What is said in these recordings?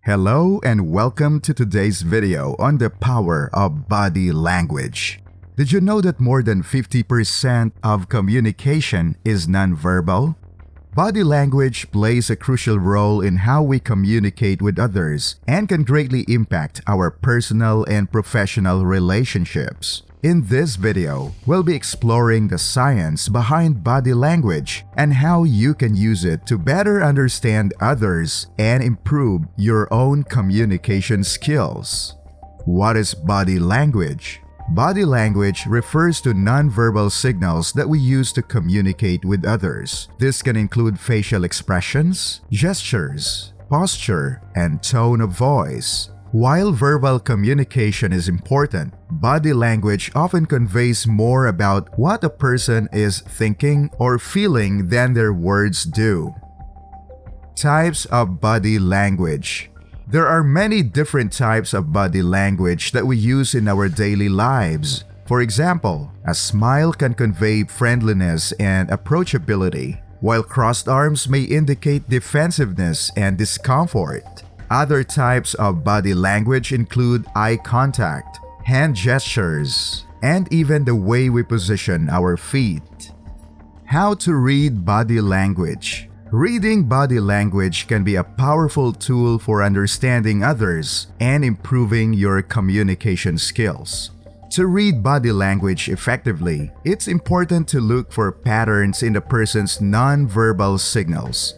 Hello and welcome to today's video on the power of body language. Did you know that more than 50% of communication is nonverbal? Body language plays a crucial role in how we communicate with others and can greatly impact our personal and professional relationships. In this video, we'll be exploring the science behind body language and how you can use it to better understand others and improve your own communication skills. What is body language? Body language refers to nonverbal signals that we use to communicate with others. This can include facial expressions, gestures, posture, and tone of voice. While verbal communication is important, body language often conveys more about what a person is thinking or feeling than their words do. Types of body language. There are many different types of body language that we use in our daily lives. For example, a smile can convey friendliness and approachability, while crossed arms may indicate defensiveness and discomfort. Other types of body language include eye contact, hand gestures, and even the way we position our feet. How to read body language. Reading body language can be a powerful tool for understanding others and improving your communication skills. To read body language effectively, it's important to look for patterns in the person's nonverbal signals.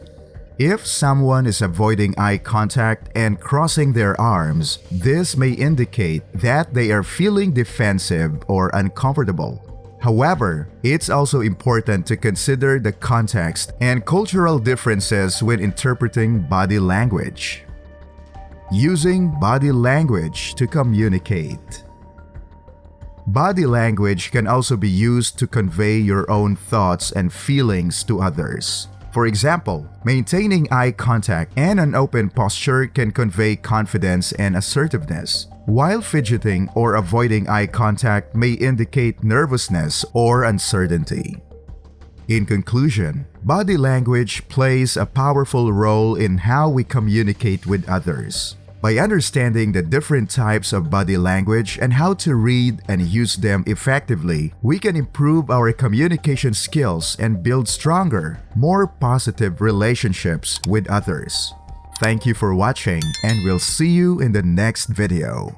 If someone is avoiding eye contact and crossing their arms, this may indicate that they are feeling defensive or uncomfortable. However, it's also important to consider the context and cultural differences when interpreting body language. Using body language to communicate. Body language can also be used to convey your own thoughts and feelings to others. For example, maintaining eye contact and an open posture can convey confidence and assertiveness, while fidgeting or avoiding eye contact may indicate nervousness or uncertainty. In conclusion, body language plays a powerful role in how we communicate with others. By understanding the different types of body language and how to read and use them effectively, we can improve our communication skills and build stronger, more positive relationships with others. Thank you for watching, and we'll see you in the next video.